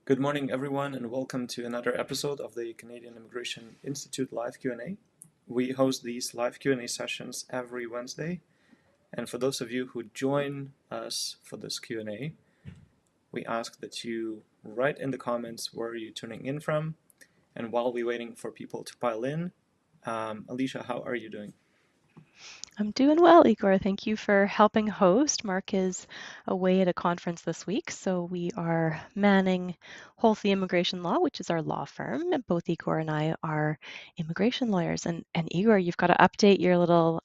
Good morning, everyone, and welcome to another episode of the Canadian Immigration Institute live Q&A. We host these live Q&A sessions every Wednesday, and for those of you who join us for this Q&A, we ask that you write in the comments where you're tuning in from, and while we're waiting for people to pile in, Alicia, how are you doing? I'm doing well, Igor. Thank you for helping host. Mark is away at a conference this week, so we are manning Holthe Immigration Law, which is our law firm. And both Igor and I are immigration lawyers. And Igor, you've got to update your little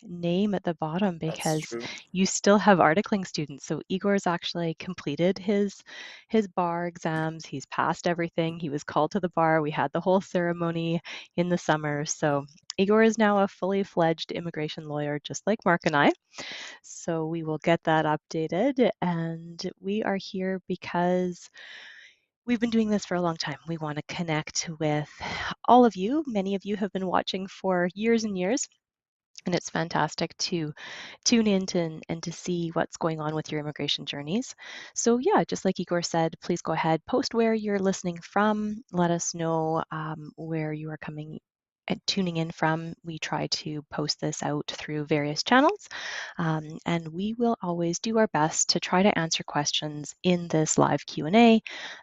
name at the bottom That's because true. you still have articling students. So Igor's actually completed his bar exams. He's passed everything. He was called to the bar. We had the whole ceremony in the summer. So Igor is now a fully fledged immigration lawyer, just like Mark and I. So we will get that updated. And we are here because we've been doing this for a long time. We want to connect with all of you. Many of you have been watching for years and years. And it's fantastic to tune in and to see what's going on with your immigration journeys. So yeah, just like Igor said, please go ahead, post where you're listening from. Let us know where you are coming and tuning in from. We try to post this out through various channels, and we will always do our best to try to answer questions in this live Q&A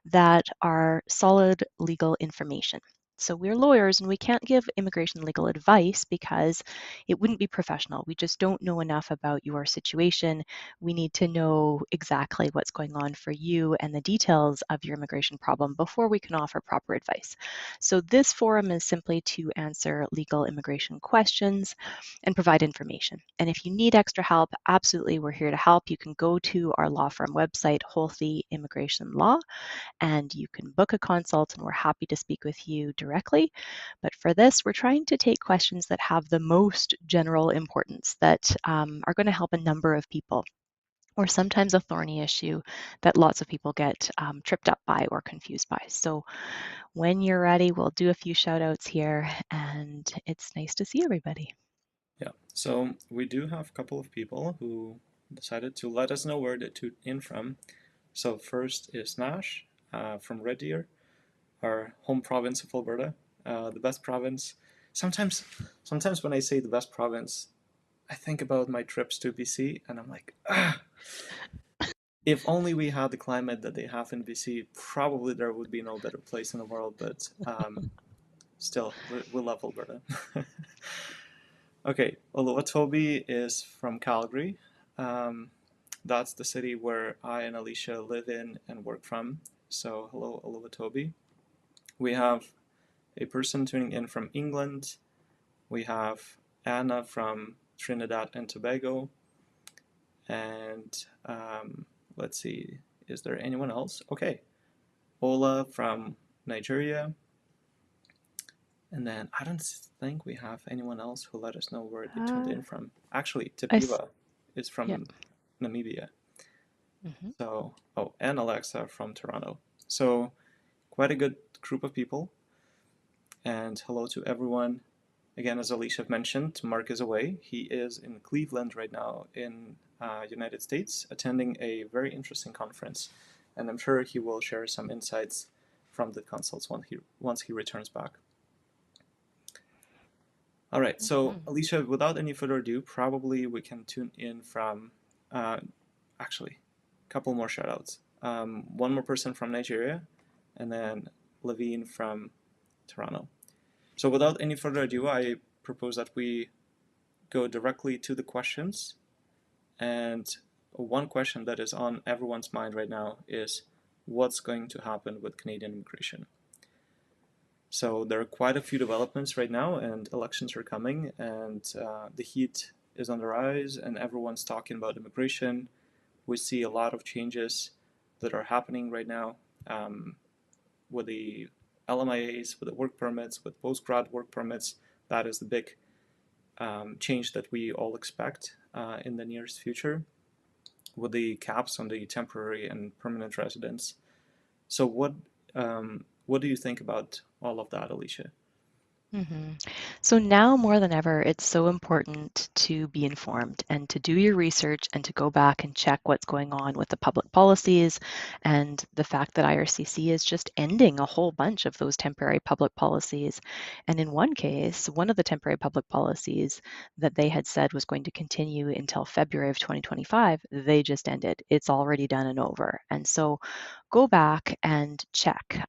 that are solid legal information. So we're lawyers and we can't give immigration legal advice because it wouldn't be professional. We just don't know enough about your situation. We need to know exactly what's going on for you and the details of your immigration problem before we can offer proper advice. So this forum is simply to answer legal immigration questions and provide information. And if you need extra help, absolutely, we're here to help. You can go to our law firm website, Holthe Immigration Law, and you can book a consult, and we're happy to speak with you directly. But for this, we're trying to take questions that have the most general importance that are going to help a number of people, or sometimes a thorny issue that lots of people get tripped up by or confused by. So when you're ready, we'll do a few shout outs here, and it's nice to see everybody. Yeah, so we do have a couple of people who decided to let us know where they tune in from. So first is Nash from Red Deer, our home province of Alberta, the best province. Sometimes, sometimes when I say the best province, I think about my trips to BC, and I'm like, if only we had the climate that they have in BC, probably there would be no better place in the world. But still, we love Alberta. Okay, Oluwatobi is from Calgary. Um, that's the city where I and Alicia live in and work from. So hello, Oluwatobi. We have a person tuning in from England. We have Anna from Trinidad and Tobago. And let's see, is there anyone else? Okay, Ola from Nigeria. And then I don't think we have anyone else who let us know where they tuned in from. Actually, Tapiva is Yeah. from Namibia. Mhm. So, oh, and Alexa from Toronto. So, quite a good group of people. And hello to everyone. Again, as Alicia mentioned, Mark is away. He is in Cleveland right now in United States, attending a very interesting conference. And I'm sure he will share some insights from the consults once he returns back. All right, so Mhm. Alicia, without any further ado, probably we can tune in from, actually, a couple more shoutouts. One more person from Nigeria, and then Levine from Toronto. So without any further ado, I propose that we go directly to the questions. And one question that is on everyone's mind right now is what's going to happen with Canadian immigration? So there are quite a few developments right now, and elections are coming, and the heat is on the rise, and everyone's talking about immigration. We see a lot of changes that are happening right now with the LMIAs, with the work permits, with post-grad work permits. That is the big change that we all expect in the nearest future, with the caps on the temporary and permanent residents. So what do you think about all of that, Alicia? hmm So now more than ever, it's so important to be informed and to do your research and to go back and check what's going on with the public policies and the fact that IRCC is just ending a whole bunch of those temporary public policies. And in one case, one of the temporary public policies that they had said was going to continue until February of 2025, they just ended. It's already done and over. And so go back and check.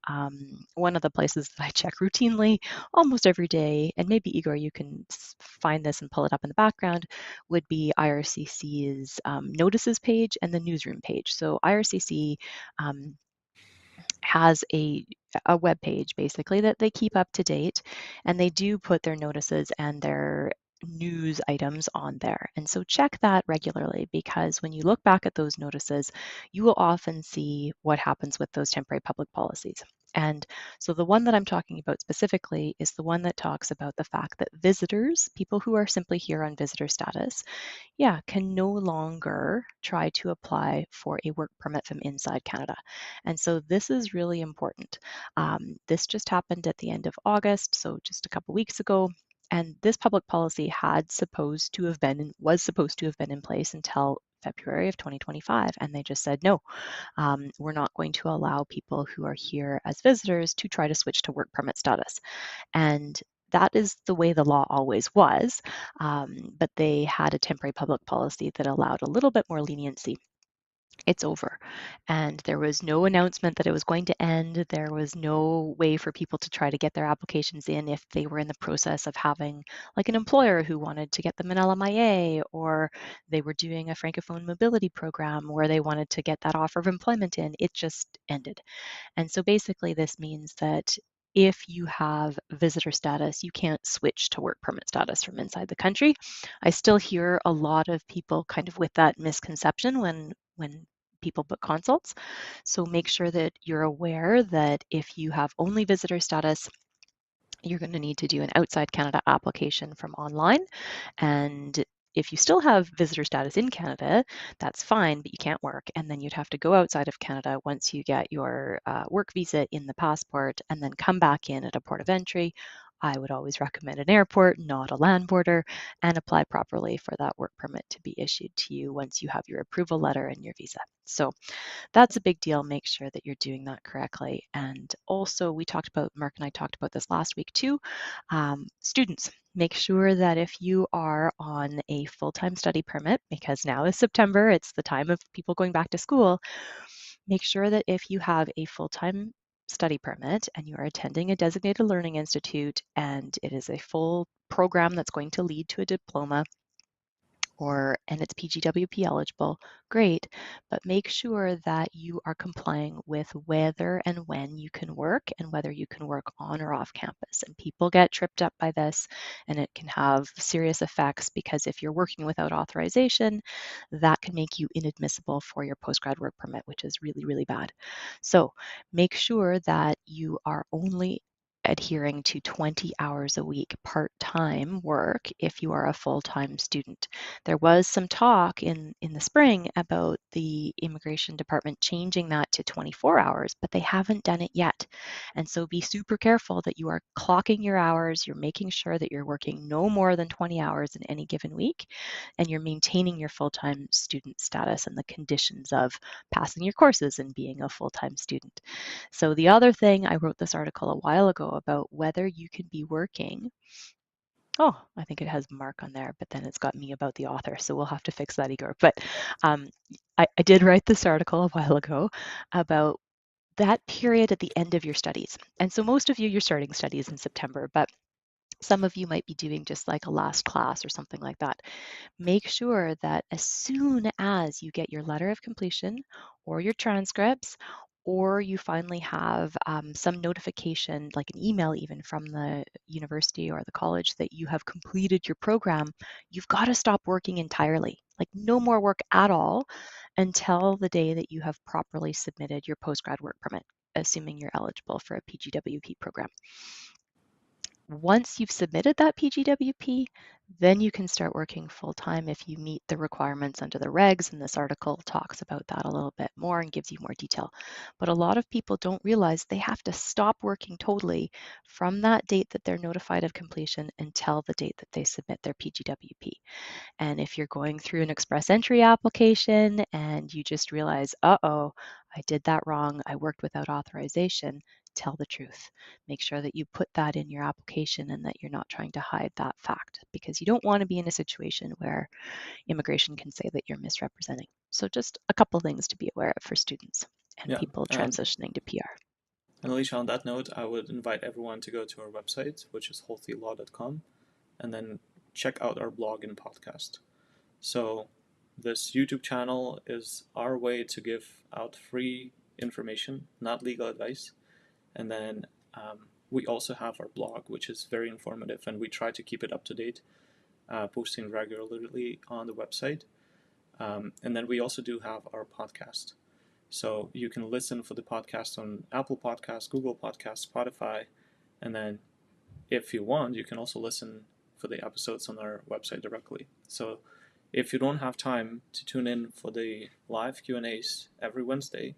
One of the places that I check routinely almost every day, and maybe Igor, you can find this and pull it up in the background, would be IRCC's notices page and the newsroom page. So IRCC um, has a web page basically that they keep up to date, and they do put their notices and their news items on there. And so check that regularly, because when you look back at those notices, you will often see what happens with those temporary public policies. And so the one that I'm talking about specifically is the one that talks about the fact that visitors, people who are simply here on visitor status, yeah, can no longer try to apply for a work permit from inside Canada. And so this is really important. This just happened at the end of August, so just a couple weeks ago. And this public policy was supposed to have been in place until February of 2025. And they just said, no, we're not going to allow people who are here as visitors to try to switch to work permit status. And that is the way the law always was, but they had a temporary public policy that allowed a little bit more leniency. It's over. And there was no announcement that it was going to end. There was no way for people to try to get their applications in if they were in the process of having like an employer who wanted to get them an LMIA, or they were doing a Francophone mobility program where they wanted to get that offer of employment in. It just ended. And so basically, this means that if you have visitor status, you can't switch to work permit status from inside the country. I still hear a lot of people kind of with that misconception when people book consults. So make sure that you're aware that if you have only visitor status, you're going to need to do an outside Canada application from online. And if you still have visitor status in Canada, that's fine, but you can't work. And then you'd have to go outside of Canada once you get your work visa in the passport, and then come back in at a port of entry. I would always recommend an airport, not a land border, and apply properly for that work permit to be issued to you once you have your approval letter and your visa. So that's a big deal. Make sure that you're doing that correctly. And also, Mark and I talked about this last week too. Students, make sure that if you are on a full-time study permit, because now is September, it's the time of people going back to school, make sure that if you have a full-time study permit and you are attending a designated learning institute and it is a full program that's going to lead to a diploma, and it's PGWP eligible, great, but make sure that you are complying with whether and when you can work and whether you can work on or off campus. And people get tripped up by this, and it can have serious effects, because if you're working without authorization, that can make you inadmissible for your postgrad work permit, which is really, really bad. So make sure that you are only adhering to 20 hours a week part-time work if you are a full-time student. There was some talk in the spring about the immigration department changing that to 24 hours, but they haven't done it yet. And so be super careful that you are clocking your hours, you're making sure that you're working no more than 20 hours in any given week, and you're maintaining your full-time student status and the conditions of passing your courses and being a full-time student. So the other thing, I wrote this article a while ago about whether you can be working. Oh, I think it has Mark on there, but then it's got me about the author, so we'll have to fix that, Igor. But um, I did write this article a while ago about that period at the end of your studies. And so most of you, you're starting studies in September, but some of you might be doing just like a last class or something like that. Make sure that as soon as you get your letter of completion or your transcripts, or you finally have some notification, like an email even from the university or the college, that you have completed your program, you've got to stop working entirely. Like no more work at all until the day that you have properly submitted your postgrad work permit, assuming you're eligible for a PGWP program. Once you've submitted that PGWP, then you can start working full-time if you meet the requirements under the regs, and this article talks about that a little bit more and gives you more detail. But a lot of people don't realize they have to stop working totally from that date that they're notified of completion until the date that they submit their PGWP. And if you're going through an express entry application and you just realize, uh-oh, I did that wrong, I worked without authorization, tell the truth. Make sure that you put that in your application and that you're not trying to hide that fact, because you don't want to be in a situation where immigration can say that you're misrepresenting. So just a couple things to be aware of for students and Yeah, people transitioning to PR. and Alicia, on that note, I would invite everyone to go to our website, which is holthelaw.com, and then check out our blog and podcast. So this YouTube channel is our way to give out free information, not legal advice. And then we also have our blog, which is very informative, and we try to keep it up to date, posting regularly on the website. And then we also do have our podcast. So you can listen for the podcast on Apple Podcasts, Google Podcasts, Spotify, and then if you want, you can also listen for the episodes on our website directly. So if you don't have time to tune in for the live Q&As every Wednesday,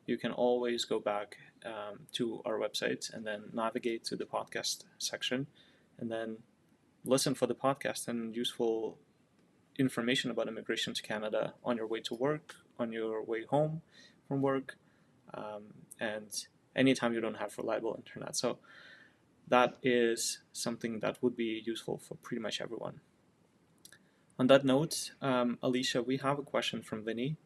you can always go back to our website and then navigate to the podcast section and then listen for the podcast and useful information about immigration to Canada on your way to work, on your way home from work, and anytime you don't have reliable internet. So that is something that would be useful for pretty much everyone. On that note, Alicia, we have a question from Vinny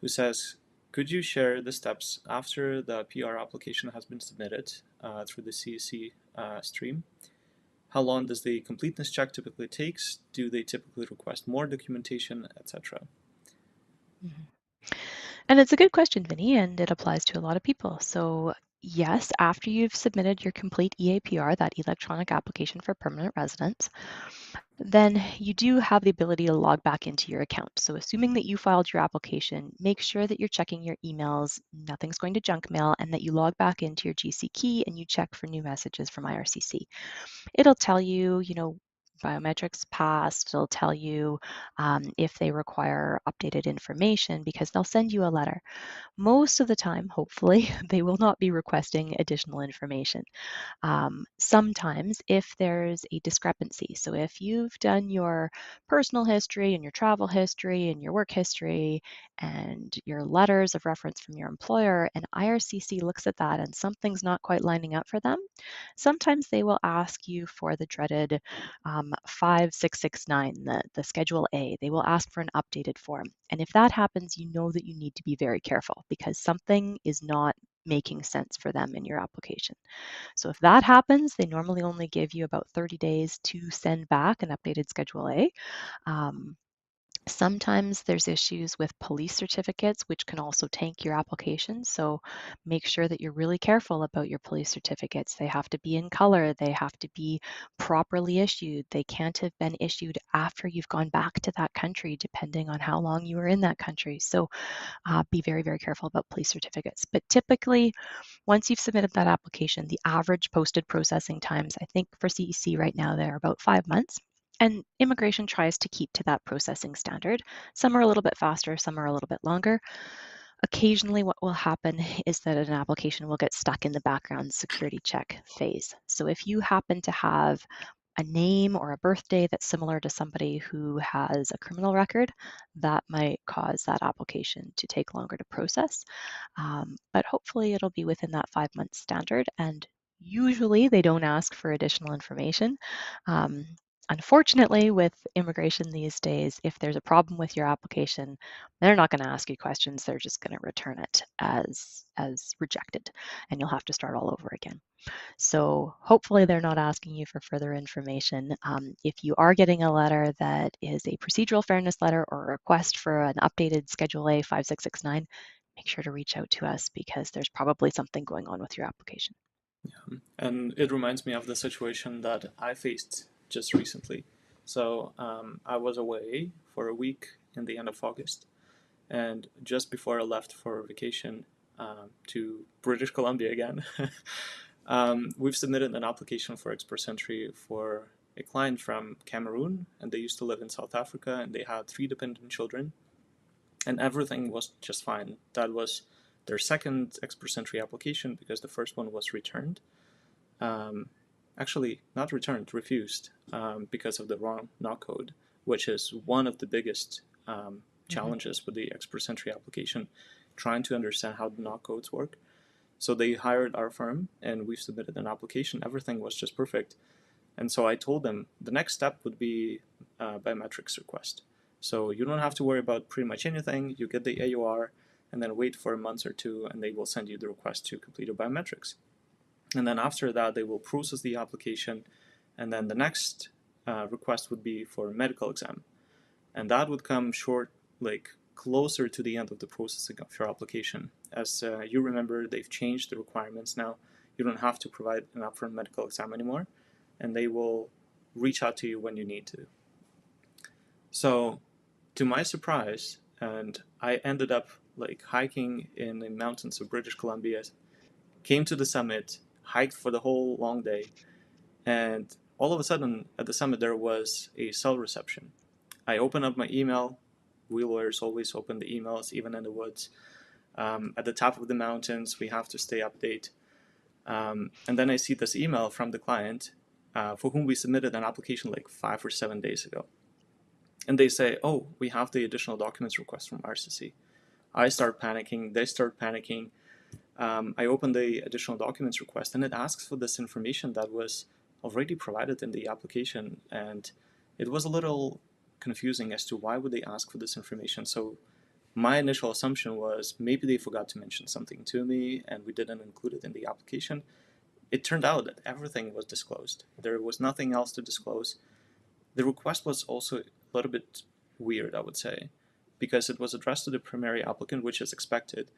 who says, could you share the steps after the PR application has been submitted through the CSC stream? How long does the completeness check typically take? Do they typically request more documentation, etc.? Mm-hmm. And it's a good question, Vinny, and it applies to a lot of people. So yes, after you've submitted your complete EAPR, that electronic application for permanent residence, then you do have the ability to log back into your account. So assuming that you filed your application, make sure that you're checking your emails, nothing's going to junk mail, and that you log back into your GC key and you check for new messages from IRCC. It'll tell you, biometrics passed. It'll tell you if they require updated information because they'll send you a letter. Most of the time, hopefully, they will not be requesting additional information. Sometimes if there's a discrepancy, so if you've done your personal history and your travel history and your work history and your letters of reference from your employer, and IRCC looks at that and something's not quite lining up for them, sometimes they will ask you for the dreaded 5669, the Schedule A. They will ask for an updated form. And if that happens, you know that you need to be very careful because something is not making sense for them in your application. So if that happens, they normally only give you about 30 days to send back an updated Schedule A. Sometimes there's issues with police certificates, which can also tank your application. So make sure that you're really careful about your police certificates. They have to be in color. They have to be properly issued. They can't have been issued after you've gone back to that country, depending on how long you were in that country. So be very, very careful about police certificates. But typically, once you've submitted that application, the average posted processing times, I think for CEC right now, they're about 5 months. And immigration tries to keep to that processing standard. Some are a little bit faster, some are a little bit longer. Occasionally, what will happen is that an application will get stuck in the background security check phase. So if you happen to have a name or a birthday that's similar to somebody who has a criminal record, that might cause that application to take longer to process. But hopefully it'll be within that 5 month standard. And usually they don't ask for additional information. Unfortunately, with immigration these days, if there's a problem with your application, they're not going to ask you questions. They're just going to return it as rejected, and you'll have to start all over again. So hopefully they're not asking you for further information. If you are getting a letter that is a procedural fairness letter or a request for an updated Schedule A 5669, make sure to reach out to us because there's probably something going on with your application. Yeah. And it reminds me of the situation that I faced just recently. So I was away for a week in the end of August, and just before I left for vacation to British Columbia again, We've submitted an application for Express Entry for a client from Cameroon, and they used to live in South Africa, and they had 3 dependent children, and everything was just fine. That was their second Express Entry application because the first one was returned. Actually, not returned, refused, because of the wrong knock code, which is one of the biggest challenges with the Express Entry application, trying to understand how the knock codes work. So they hired our firm, and we submitted an application. Everything was just perfect. And so I told them the next step would be a biometrics request. So you don't have to worry about pretty much anything. You get the AUR, and then wait for a month or 2, and they will send you the request to complete your biometrics. And then after that, they will process the application, and then the next request would be for a medical exam. And that would come closer to the end of the processing of your application. As you remember, they've changed the requirements now. You don't have to provide an upfront medical exam anymore, and they will reach out to you when you need to. So, to my surprise, and I ended up hiking in the mountains of British Columbia, came to the summit, hiked for the whole long day, and all of a sudden at the summit there was a cell reception. I opened up my email. We lawyers always open the emails, even in the woods. At the top of the mountains, we have to stay update. And then I see this email from the client for whom we submitted an application 5 or 7 days ago. And they say, oh, we have the additional documents request from RCC. I start panicking. They start panicking. I open the additional documents request, and it asks for this information that was already provided in the application. And it was a little confusing as to why would they ask for this information. So my initial assumption was maybe they forgot to mention something to me and we didn't include it in the application. It turned out that everything was disclosed. There was nothing else to disclose. The request was also a little bit weird, I would say, because it was addressed to the primary applicant, which is expected,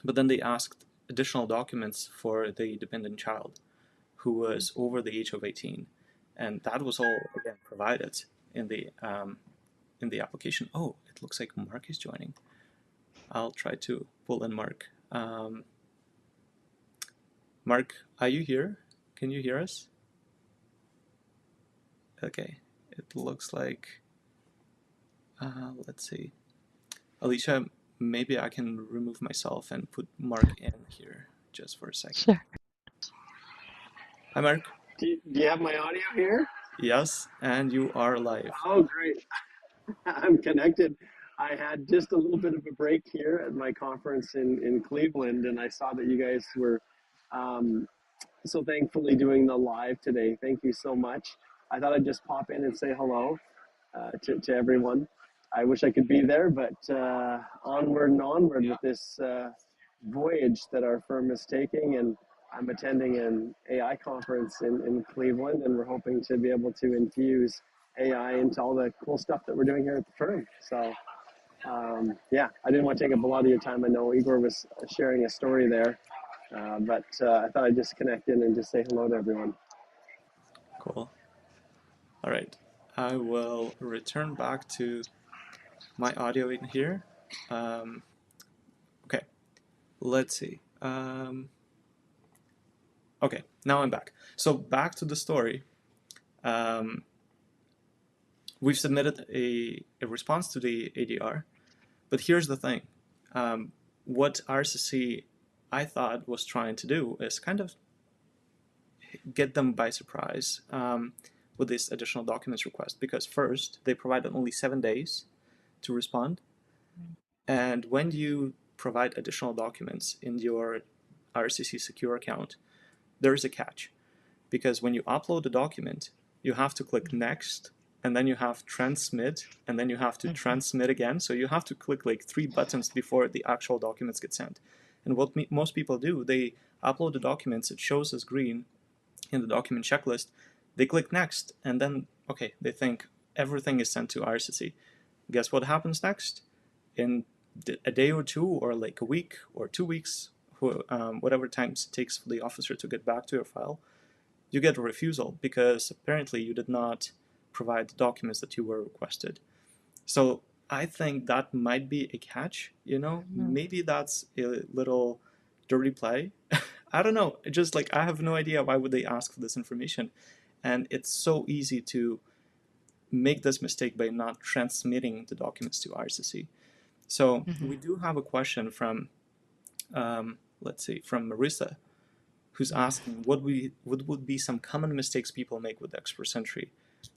but then they asked additional documents for the dependent child who was over the age of 18, and that was all again provided in the application. Oh, it looks like Mark is joining. I'll try to pull in Mark. Mark, are you here? Can you hear us? Okay, it looks like, let's see. Alicia, maybe I can remove myself and put Mark in here just for a second. Sure. Hi, Mark. Do you have my audio here? Yes, and you are live. Oh, great. I'm connected. I had just a little bit of a break here at my conference in Cleveland, and I saw that you guys were so thankfully doing the live today. Thank you so much. I thought I'd just pop in and say hello to everyone. I wish I could be there, but onward and onward with this voyage that our firm is taking. And I'm attending an AI conference in Cleveland, and we're hoping to be able to infuse AI into all the cool stuff that we're doing here at the firm. So, yeah, I didn't want to take up a lot of your time. I know Igor was sharing a story there, but I thought I'd just connect in and just say hello to everyone. Cool. All right. I will return back to my audio in here. Okay. Let's see. Okay, now I'm back. So back to the story. We've submitted a response to the ADR, but here's the thing. What RCC, I thought, was trying to do is kind of get them by surprise with this additional documents request, because first, they provided only 7 days to respond, and when you provide additional documents in your RCC secure account, there is a catch, because when you upload a document, you have to click next, and then you have transmit, and then you have to transmit again. So you have to click 3 buttons before the actual documents get sent. And what most people do, they upload the documents, it shows as green in the document checklist, they click next, and then, okay, they think everything is sent to RCC. Guess what happens next? In a day or 2, or a week or 2 weeks, whatever time it takes for the officer to get back to your file, you get a refusal because apparently you did not provide the documents that you were requested. So I think that might be a catch, Maybe that's a little dirty play. I don't know. It just like I have no idea why would they ask for this information, and it's so easy to make this mistake by not transmitting the documents to IRCC. So we do have a question from, let's see, from Marissa, who's asking what would be some common mistakes people make with Express Entry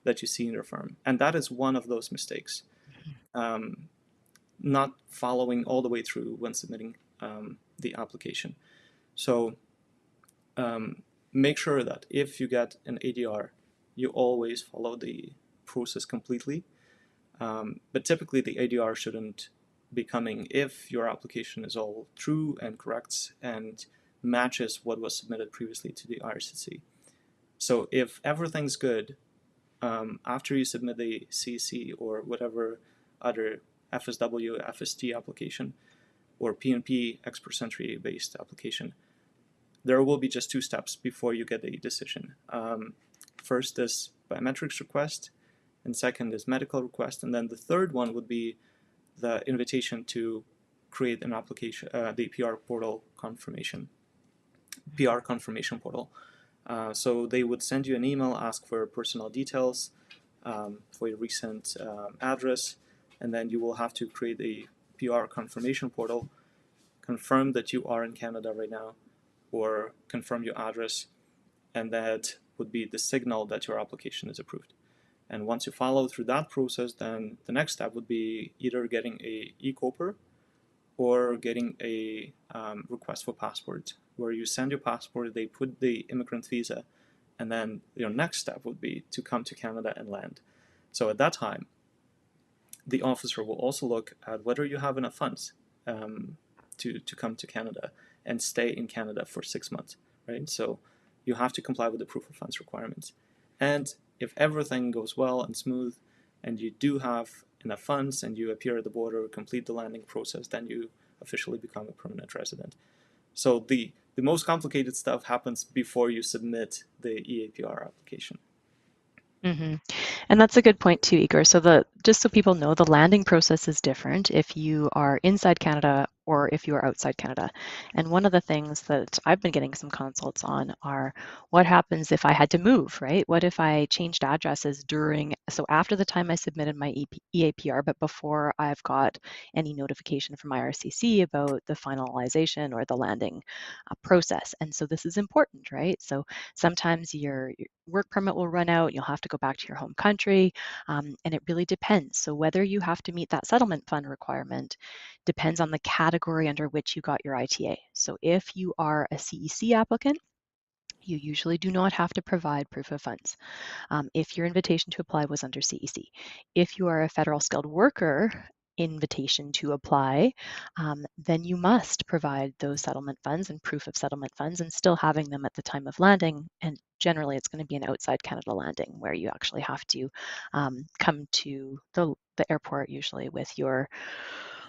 that you see in your firm, and that is one of those mistakes. Not following all the way through when submitting the application. So make sure that if you get an ADR, you always follow the process completely. But typically the ADR shouldn't be coming if your application is all true and correct and matches what was submitted previously to the IRCC. So if everything's good, after you submit the CC or whatever other FSW, FST application, or PNP Express Entry based application, there will be just two steps before you get a decision. First is biometrics request, and second is medical request, and then the third one would be the invitation to create an application, the PR portal confirmation, PR confirmation portal. So they would send you an email, ask for personal details, for your recent address, and then you will have to create a PR confirmation portal, confirm that you are in Canada right now, or confirm your address, and that would be the signal that your application is approved. And once you follow through that process, then the next step would be either getting a e-COPR or getting a request for passport, where you send your passport, they put the immigrant visa, and then your next step would be to come to Canada and land. So at that time, the officer will also look at whether you have enough funds to come to Canada and stay in Canada for 6 months, right? So you have to comply with the proof of funds requirements. And if everything goes well and smooth, and you do have enough funds and you appear at the border, complete the landing process, then you officially become a permanent resident. So the most complicated stuff happens before you submit the EAPR application. And that's a good point too, Igor. So just so people know, the landing process is different if you are inside Canada or if you are outside Canada. And one of the things that I've been getting some consults on are what happens if I had to move, right? What if I changed addresses so after the time I submitted my EAPR, but before I've got any notification from IRCC about the finalization or the landing process. And so this is important, right? So sometimes your work permit will run out, you'll have to go back to your home country, and it really depends. So whether you have to meet that settlement fund requirement depends on the category under which you got your ITA. So if you are a CEC applicant, you usually do not have to provide proof of funds if your invitation to apply was under CEC. If you are a federal skilled worker invitation to apply, then you must provide those settlement funds and proof of settlement funds and still having them at the time of landing. And generally it's going to be an outside Canada landing where you actually have to come to the airport usually with your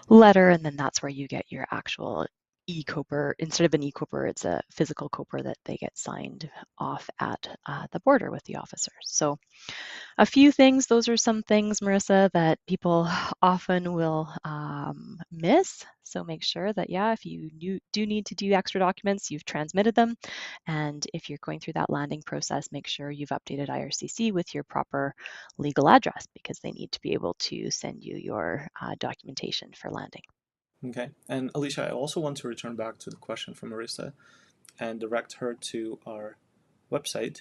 letter, and then that's where you get your actual e-COPR. Instead of an e-COPR, it's a physical COPR that they get signed off at the border with the officer. So a few things, those are some things, Marissa, that people often will miss. So make sure that, if you do need to do extra documents, you've transmitted them. And if you're going through that landing process, make sure you've updated IRCC with your proper legal address because they need to be able to send you your documentation for landing. Okay, and Alicia, I also want to return back to the question from Marissa and direct her to our website,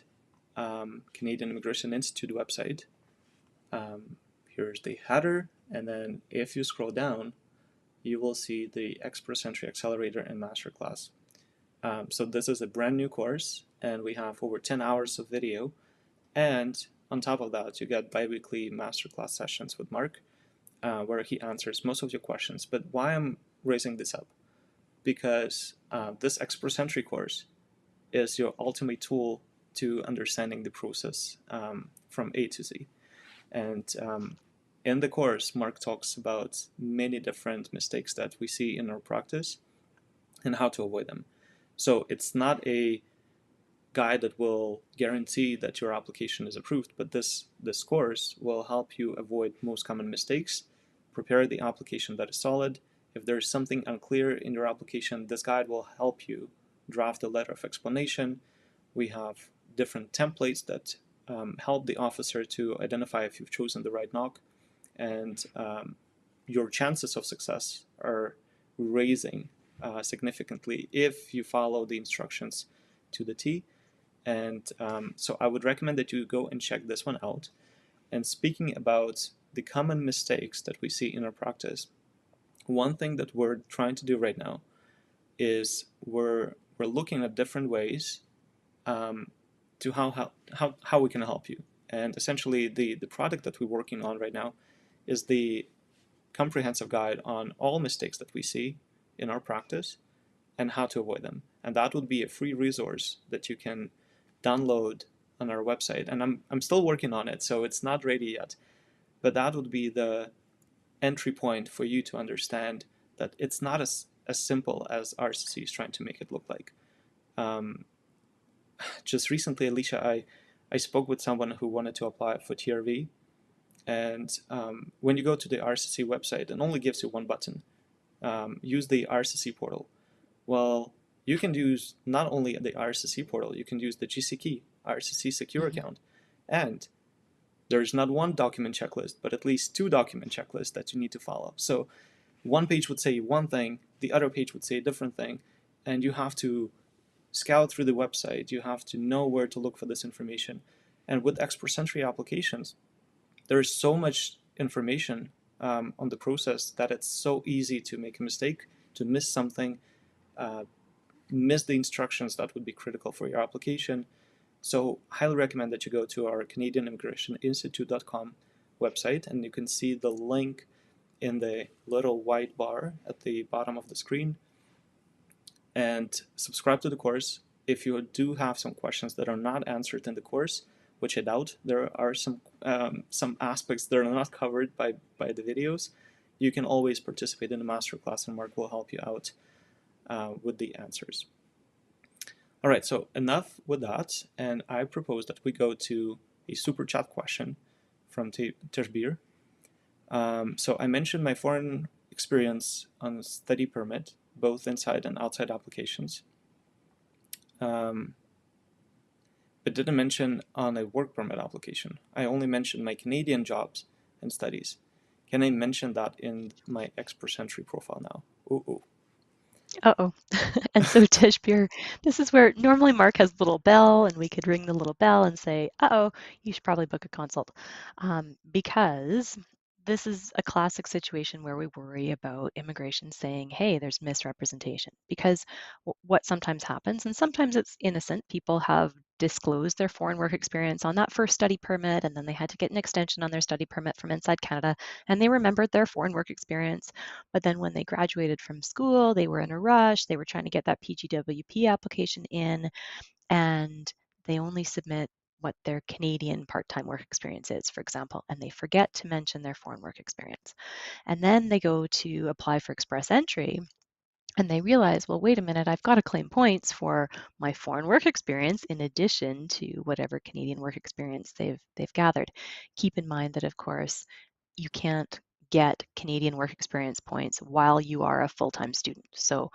Canadian Immigration Institute website. Here's the header, and then if you scroll down, you will see the Express Entry Accelerator and Masterclass. So this is a brand new course, and we have over 10 hours of video, and on top of that, you get bi-weekly masterclass sessions with Mark, where he answers most of your questions. But why I'm raising this up? Because this Express Entry course is your ultimate tool to understanding the process from A to Z. And in the course, Mark talks about many different mistakes that we see in our practice and how to avoid them. So it's not a guide that will guarantee that your application is approved, but this course will help you avoid most common mistakes, prepare the application that is solid. If there's something unclear in your application, this guide will help you draft a letter of explanation. We have different templates that help the officer to identify if you've chosen the right knock, and your chances of success are raising significantly if you follow the instructions to the T. And so I would recommend that you go and check this one out. And speaking about the common mistakes that we see in our practice, one thing that we're trying to do right now is we're looking at different ways to how we can help you. And essentially the product that we're working on right now is the comprehensive guide on all mistakes that we see in our practice and how to avoid them. And that would be a free resource that you can download on our website. And I'm still working on it, so it's not ready yet. But that would be the entry point for you to understand that it's not as simple as RCC is trying to make it look like. Just recently, Alicia, I spoke with someone who wanted to apply for TRV. And when you go to the RCC website, it only gives you one button. Use the RCC portal. Well, you can use not only the RCC portal, you can use the GC key, RCC secure account. And there's not one document checklist, but at least 2 document checklists that you need to follow. So one page would say one thing, the other page would say a different thing, and you have to scout through the website. You have to know where to look for this information. And with Express Entry applications, there is so much information on the process that it's so easy to make a mistake, to miss something, miss the instructions that would be critical for your application. So highly recommend that you go to our Canadian Immigration Institute.com website, and you can see the link in the little white bar at the bottom of the screen, and subscribe to the course. If you do have some questions that are not answered in the course, which I doubt, there are some aspects that are not covered by the videos, you can always participate in the masterclass, and Mark will help you out with the answers. All right, so enough with that, and I propose that we go to a super chat question from Teshbir. So I mentioned my foreign experience on study permit, both inside and outside applications. But didn't mention on a work permit application. I only mentioned my Canadian jobs and studies. Can I mention that in my Express Entry profile now? Ooh. Uh-oh. And so Tishbir, this is where normally Mark has the little bell and we could ring the little bell and say, uh-oh, you should probably book a consult. Because this is a classic situation where we worry about immigration saying, hey, there's misrepresentation. Because what sometimes happens, and sometimes it's innocent, people have disclosed their foreign work experience on that first study permit, and then they had to get an extension on their study permit from inside Canada, and they remembered their foreign work experience. But then when they graduated from school, they were in a rush, they were trying to get that PGWP application in, and they only submit what their Canadian part-time work experience is, for example, and they forget to mention their foreign work experience. And then they go to apply for Express Entry, and they realize, well, wait a minute, I've got to claim points for my foreign work experience in addition to whatever Canadian work experience they've gathered. Keep in mind that, of course, you can't get Canadian work experience points while you are a full-time student. So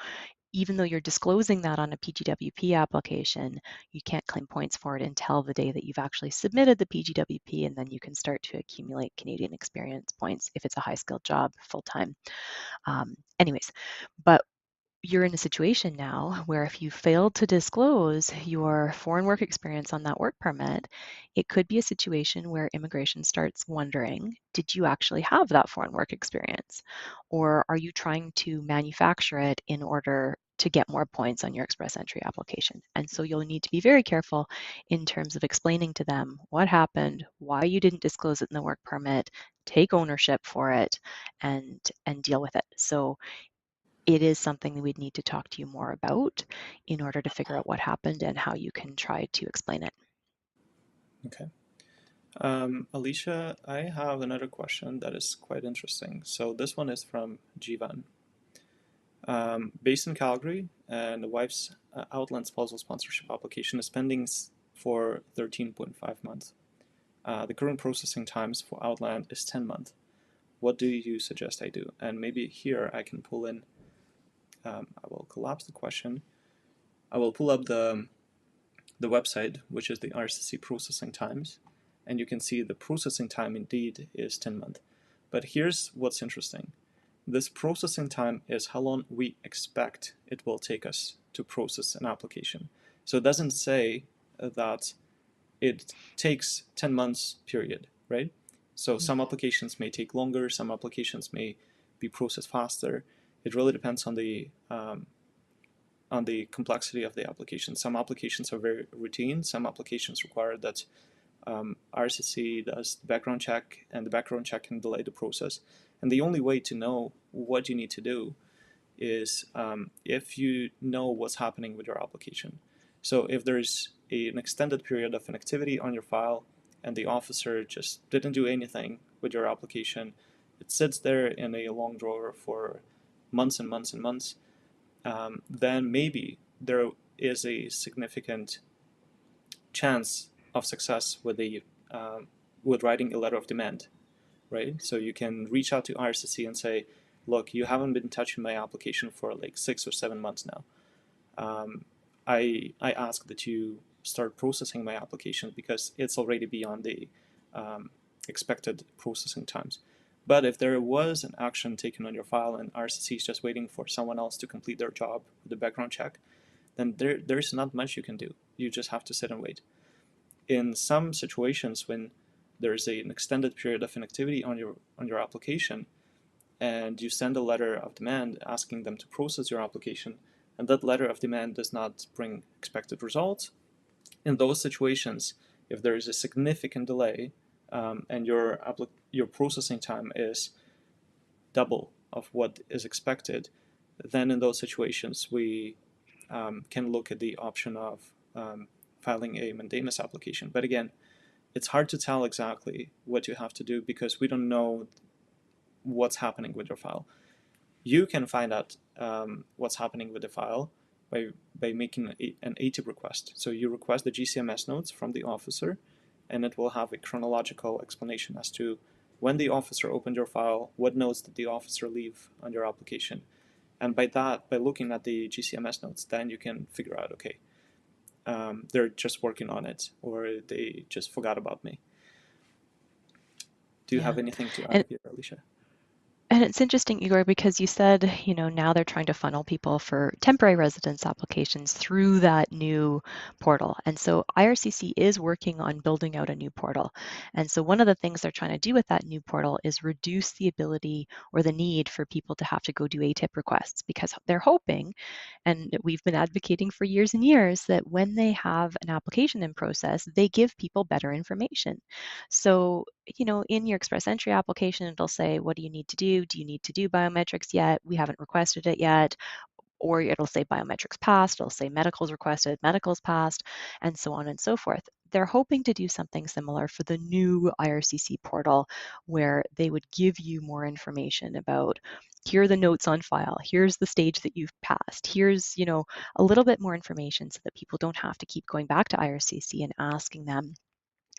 even though you're disclosing that on a PGWP application, you can't claim points for it until the day that you've actually submitted the PGWP, and then you can start to accumulate Canadian experience points if it's a high-skilled job, full-time. Anyways, but you're in a situation now where if you failed to disclose your foreign work experience on that work permit, it could be a situation where immigration starts wondering, did you actually have that foreign work experience? Or are you trying to manufacture it in order to get more points on your Express Entry application? And so you'll need to be very careful in terms of explaining to them what happened, why you didn't disclose it in the work permit, take ownership for it, and deal with it. So it is something that we'd need to talk to you more about in order to figure out what happened and how you can try to explain it. Okay. Alicia, I have another question that is quite interesting. So this one is from Jivan. Based in Calgary, and the wife's Outland spousal sponsorship application is pending for 13.5 months. The current processing times for Outland is 10 months. What do you suggest I do? And maybe here I can pull in, I will collapse the question. I will pull up the website, which is the RCC processing times, and you can see the processing time indeed is 10 months. But here's what's interesting. This processing time is how long we expect it will take us to process an application. So it doesn't say that it takes 10 months period, right? So some applications may take longer, some applications may be processed faster. It really depends on the complexity of the application. Some applications are very routine. Some applications require that RCC does the background check, and the background check can delay the process. And the only way to know what you need to do is if you know what's happening with your application. So if there's an extended period of inactivity on your file and the officer just didn't do anything with your application, it sits there in a long drawer for months and months and months, then maybe there is a significant chance of success with writing a letter of demand, right? So you can reach out to RCC and say, look, you haven't been touching my application for like 6 or 7 months now. I ask that you start processing my application because it's already beyond the expected processing times. But if there was an action taken on your file and RCC is just waiting for someone else to complete their job with the background check, then there's not much you can do. You just have to sit and wait. In some situations when there's an extended period of inactivity on your application, and you send a letter of demand asking them to process your application, and that letter of demand does not bring expected results, in those situations, if there is a significant delay and your processing time is double of what is expected, then in those situations we can look at the option of filing a mandamus application. But again, it's hard to tell exactly what you have to do because we don't know what's happening with your file. You can find out what's happening with the file by making an ATIP request. So you request the GCMS notes from the officer, and it will have a chronological explanation as to when the officer opened your file, what notes did the officer leave on your application. And by looking at the GCMS notes, then you can figure out, okay, they're just working on it, or they just forgot about me. Do you have anything to add here, Alicia? And it's interesting, Igor, because you said, now they're trying to funnel people for temporary residence applications through that new portal. And so IRCC is working on building out a new portal. And so one of the things they're trying to do with that new portal is reduce the ability or the need for people to have to go do ATIP requests, because they're hoping, and we've been advocating for years and years, that when they have an application in process, they give people better information. So, in your Express Entry application, it'll say, what do you need to do? Do you need to do biometrics yet? We haven't requested it yet. Or it'll say biometrics passed, it'll say medicals requested, medicals passed, and so on and so forth. They're hoping to do something similar for the new IRCC portal, where they would give you more information about, here are the notes on file, here's the stage that you've passed, here's, a little bit more information so that people don't have to keep going back to IRCC and asking them,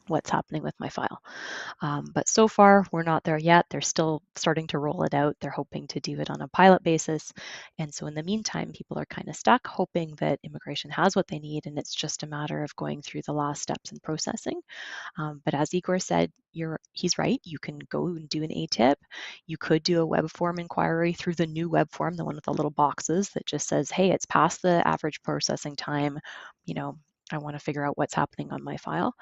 what's happening with my file. But so far, we're not there yet. They're still starting to roll it out. They're hoping to do it on a pilot basis. And so in the meantime, people are kind of stuck, hoping that immigration has what they need, and it's just a matter of going through the last steps in processing. But as Igor said, he's right. You can go and do an ATIP. You could do a web form inquiry through the new web form, the one with the little boxes that just says, hey, it's past the average processing time. I want to figure out what's happening on my file.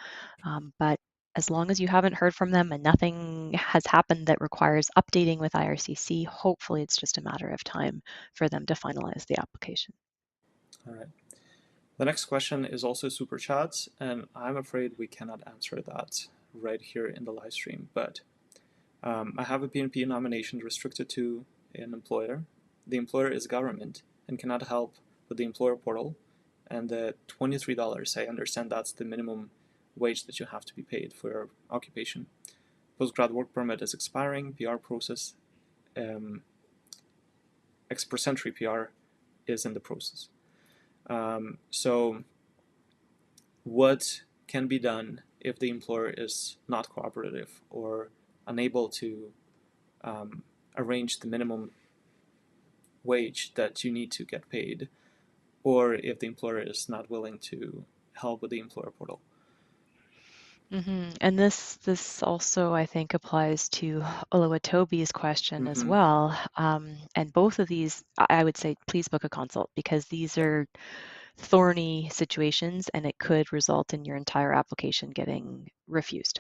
But as long as you haven't heard from them and nothing has happened that requires updating with IRCC, hopefully it's just a matter of time for them to finalize the application. All right. The next question is also super chats, and I'm afraid we cannot answer that right here in the live stream, but I have a PNP nomination restricted to an employer. The employer is government and cannot help with the employer portal, and the $23, I understand that's the minimum wage that you have to be paid for your occupation. Postgrad work permit is expiring, PR process, Express Entry PR is in the process. So what can be done if the employer is not cooperative or unable to arrange the minimum wage that you need to get paid, or if the employer is not willing to help with the employer portal. And this also, I think, applies to Oluwatobi's question as well. And both of these, I would say, please book a consult, because these are thorny situations and it could result in your entire application getting refused.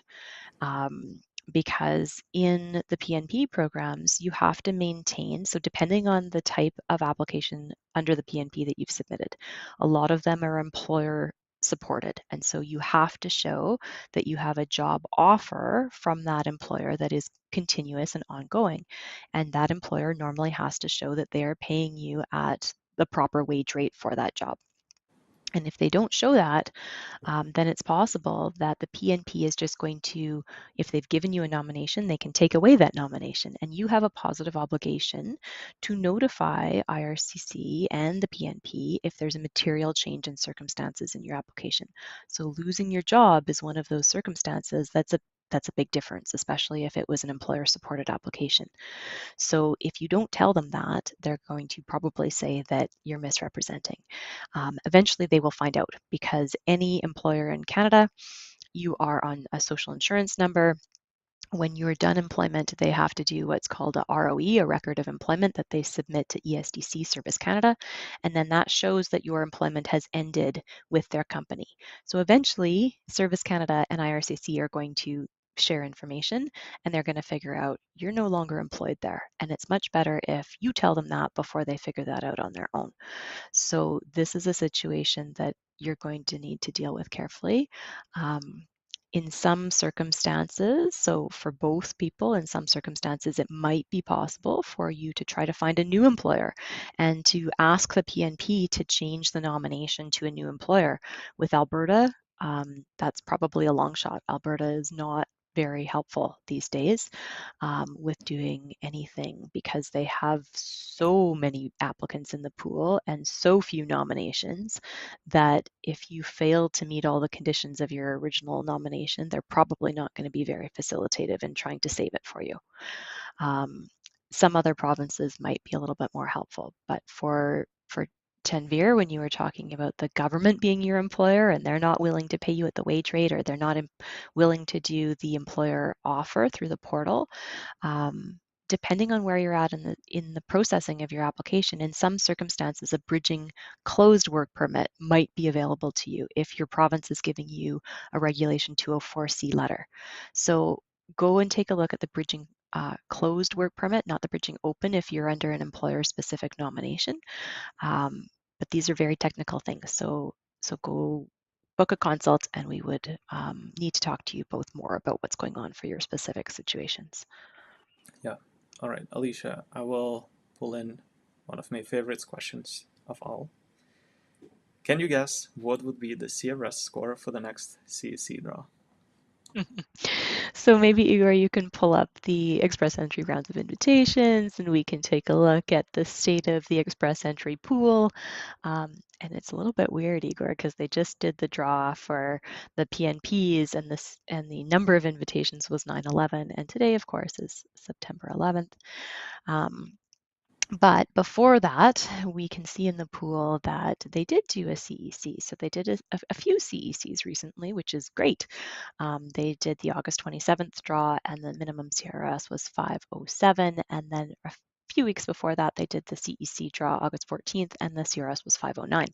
Because in the PNP programs, you have to maintain, so depending on the type of application under the PNP that you've submitted, a lot of them are employer supported. And so you have to show that you have a job offer from that employer that is continuous and ongoing. And that employer normally has to show that they are paying you at the proper wage rate for that job. And if they don't show that, then it's possible that the PNP is just going to, if they've given you a nomination, they can take away that nomination. And you have a positive obligation to notify IRCC and the PNP if there's a material change in circumstances in your application. So losing your job is one of those circumstances that's a big difference, especially if it was an employer-supported application. So if you don't tell them that, they're going to probably say that you're misrepresenting. Eventually, they will find out, because any employer in Canada, you are on a social insurance number. When you're done employment, they have to do what's called a ROE, a record of employment, that they submit to ESDC Service Canada. And then that shows that your employment has ended with their company. So eventually, Service Canada and IRCC are going to share information, and they're going to figure out you're no longer employed there. And it's much better if you tell them that before they figure that out on their own. So this is a situation that you're going to need to deal with carefully. In some circumstances, so for both people, in some circumstances, it might be possible for you to try to find a new employer and to ask the PNP to change the nomination to a new employer. With Alberta, that's probably a long shot. Alberta is not very helpful these days with doing anything, because they have so many applicants in the pool and so few nominations that if you fail to meet all the conditions of your original nomination, they're probably not going to be very facilitative in trying to save it for you. Some other provinces might be a little bit more helpful, but for Tanvir, when you were talking about the government being your employer and they're not willing to pay you at the wage rate, or they're not willing to do the employer offer through the portal, depending on where you're at in the processing of your application, in some circumstances, a bridging closed work permit might be available to you if your province is giving you a Regulation 204C letter. So go and take a look at the bridging closed work permit, not the bridging open if you're under an employer-specific nomination. But these are very technical things. So go book a consult, and we would need to talk to you both more about what's going on for your specific situations. Yeah. All right, Alicia, I will pull in one of my favorite questions of all. Can you guess what would be the CRS score for the next CEC draw? So maybe, Igor, you can pull up the express entry rounds of invitations, and we can take a look at the state of the express entry pool. And it's a little bit weird, Igor, because they just did the draw for the PNPs, and the number of invitations was 9/11, and today, of course, is September 11th. But before that, we can see in the pool that they did do a CEC. So they did a few CECs recently, which is great. They did the August 27th draw, and the minimum CRS was 507. And then a few weeks before that, they did the CEC draw August 14th, and the CRS was 509.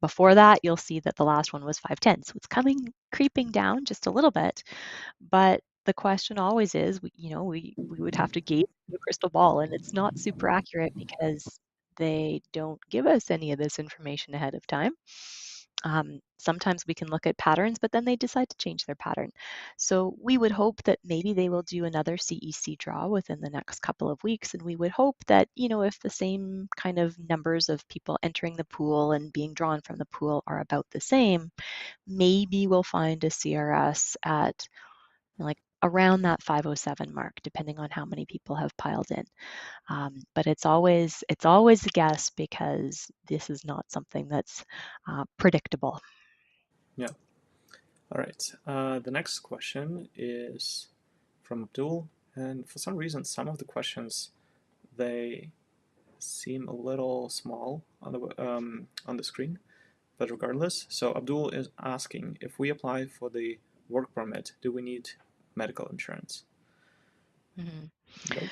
Before that, you'll see that the last one was 510. So it's creeping down just a little bit. But the question always is, we would have to gauge the crystal ball, and it's not super accurate because they don't give us any of this information ahead of time. Sometimes we can look at patterns, but then they decide to change their pattern. So we would hope that maybe they will do another CEC draw within the next couple of weeks. And we would hope that, if the same kind of numbers of people entering the pool and being drawn from the pool are about the same, maybe we'll find a CRS at like around that 507 mark, depending on how many people have piled in. But it's always a guess, because this is not something that's predictable. Yeah. All right. The next question is from Abdul, and for some reason, some of the questions, they seem a little small on the screen, but regardless. So Abdul is asking, if we apply for the work permit, do we need medical insurance? Mhm. Nope.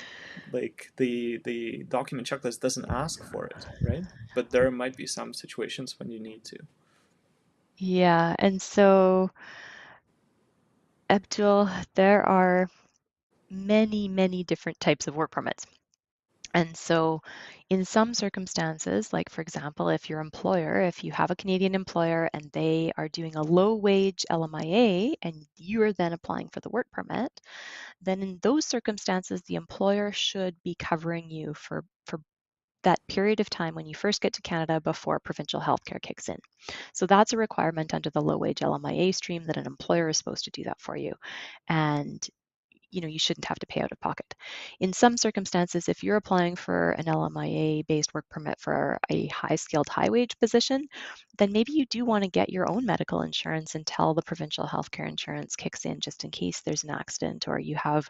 Like the document checklist doesn't ask for it, right? But there might be some situations when you need to. Yeah, and so Abdul, there are many, many different types of work permits. And so in some circumstances, like for example, if your employer, if you have a Canadian employer and they are doing a low wage LMIA and you are then applying for the work permit, then in those circumstances, the employer should be covering you for that period of time when you first get to Canada before provincial healthcare kicks in. So that's a requirement under the low wage LMIA stream that an employer is supposed to do that for you. And you shouldn't have to pay out of pocket. In some circumstances, if you're applying for an LMIA-based work permit for a high-skilled, high-wage position, then maybe you do want to get your own medical insurance until the provincial healthcare insurance kicks in, just in case there's an accident or you have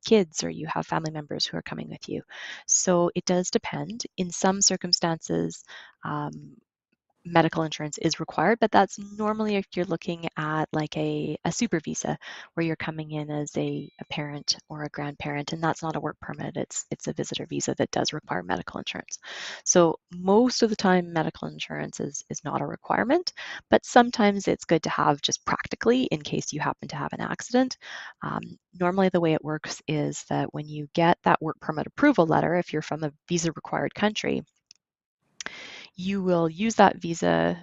kids or you have family members who are coming with you. So it does depend. In some circumstances, medical insurance is required, but that's normally if you're looking at like a super visa where you're coming in as a parent or a grandparent, and that's not a work permit, it's a visitor visa that does require medical insurance. So most of the time medical insurance is not a requirement, but sometimes it's good to have just practically in case you happen to have an accident. Normally the way it works is that when you get that work permit approval letter, if you're from a visa required country, you will use that visa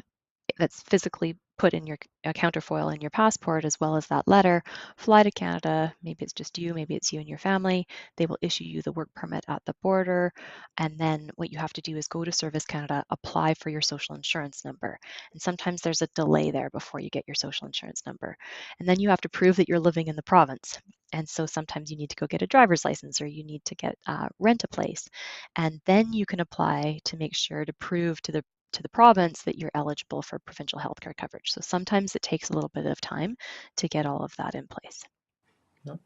that's physically put in your counterfoil in your passport, as well as that letter, fly to Canada. Maybe it's just you, maybe it's you and your family. They will issue you the work permit at the border. And then what you have to do is go to Service Canada, apply for your social insurance number. And sometimes there's a delay there before you get your social insurance number. And then you have to prove that you're living in the province. And so sometimes you need to go get a driver's license or you need to get rent a place. And then you can apply to make sure to prove to the province that you're eligible for provincial healthcare coverage. So sometimes it takes a little bit of time to get all of that in place. No?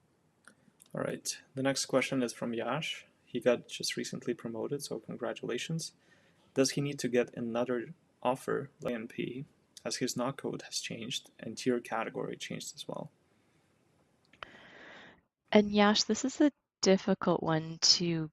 All right. The next question is from Yash. He got just recently promoted, so congratulations. Does he need to get another offer like NP as his NOC code has changed and tier category changed as well? And Yash, this is a difficult one to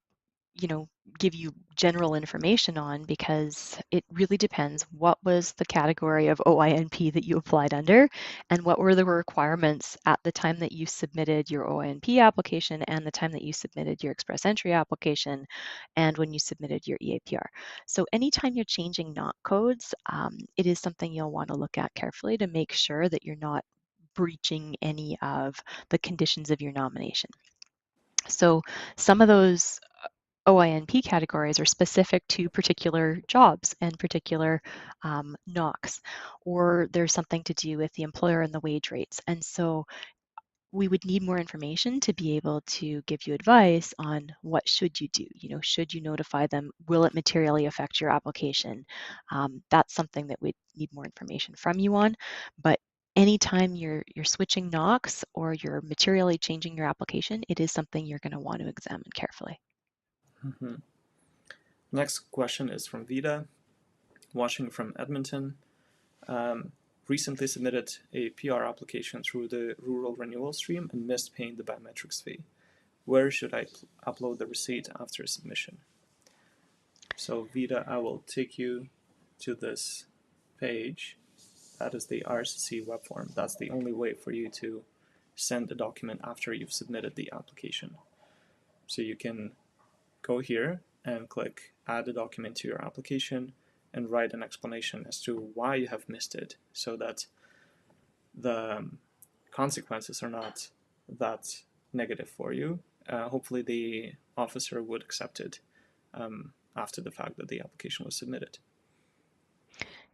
give you general information on because it really depends what was the category of OINP that you applied under and what were the requirements at the time that you submitted your OINP application and the time that you submitted your express entry application and when you submitted your EAPR. So anytime you're changing NOC codes, it is something you'll want to look at carefully to make sure that you're not breaching any of the conditions of your nomination. So some of those OINP categories are specific to particular jobs and particular NOCs, or there's something to do with the employer and the wage rates. And so we would need more information to be able to give you advice on what should you do. Should you notify them? Will it materially affect your application? That's something that we'd need more information from you on. But anytime you're switching NOCs or you're materially changing your application, it is something you're going to want to examine carefully. Mm-hmm. Next question is from Vida, watching from Edmonton. Recently submitted a PR application through the rural renewal stream and missed paying the biometrics fee. Where should I upload the receipt after submission? So Vida, I will take you to this page. That is the RCC web form. That's the only way for you to send a document after you've submitted the application. So you can go here and click add a document to your application and write an explanation as to why you have missed it so that the consequences are not that negative for you. Hopefully the officer would accept it after the fact that the application was submitted.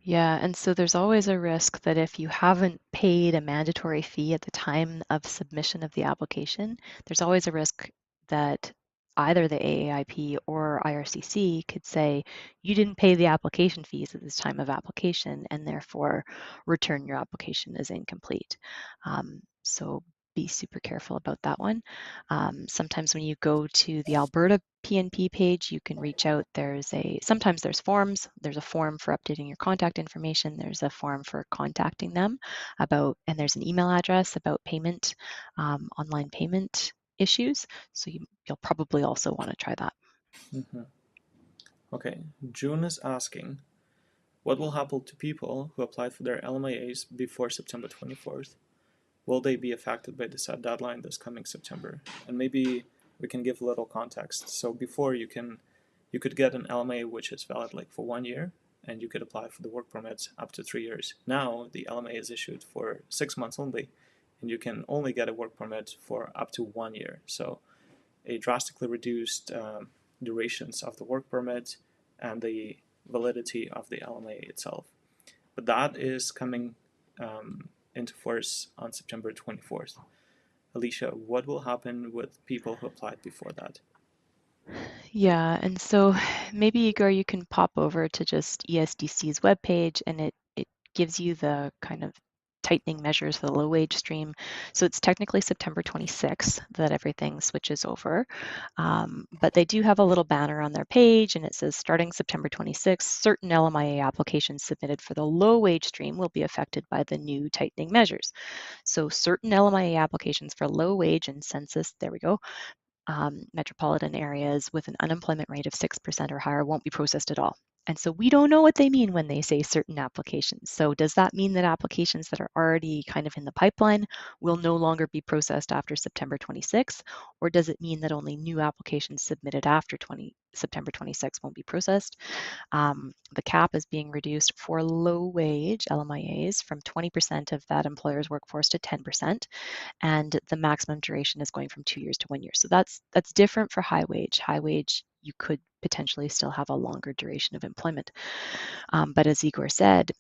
Yeah, and so there's always a risk that if you haven't paid a mandatory fee at the time of submission of the application, there's always a risk that either the AAIP or IRCC could say you didn't pay the application fees at this time of application and therefore return your application as incomplete. So be super careful about that one. Sometimes when you go to the Alberta PNP page, you can reach out. Sometimes there's forms. There's a form for updating your contact information. There's a form for contacting them and there's an email address about payment, online payment issues. So you'll probably also want to try that. Mm-hmm. Okay, June is asking, what will happen to people who applied for their LMIAs before September 24th? Will they be affected by the set deadline this coming September? And maybe we can give a little context. So before you could get an LMIA which is valid like for 1 year, and you could apply for the work permits up to 3 years. Now the LMIA is issued for 6 months only, and you can only get a work permit for up to 1 year. So a drastically reduced durations of the work permit and the validity of the LMIA itself. But that is coming into force on September 24th. Alicia, what will happen with people who applied before that? Yeah, and so maybe Igor, you can pop over to just ESDC's webpage, and it gives you the kind of tightening measures for the low wage stream. So it's technically September 26th that everything switches over. But they do have a little banner on their page, and it says starting September 26th, certain LMIA applications submitted for the low wage stream will be affected by the new tightening measures. So certain LMIA applications for low wage and census, there we go, metropolitan areas with an unemployment rate of 6% or higher won't be processed at all. And so we don't know what they mean when they say certain applications. So does that mean that applications that are already kind of in the pipeline will no longer be processed after September 26th? Or does it mean that only new applications submitted after September 26th won't be processed? The cap is being reduced for low wage LMIAs from 20% of that employer's workforce to 10%. And the maximum duration is going from 2 years to 1 year. So that's different for high wage. High wage, you could potentially still have a longer duration of employment. But as Igor said,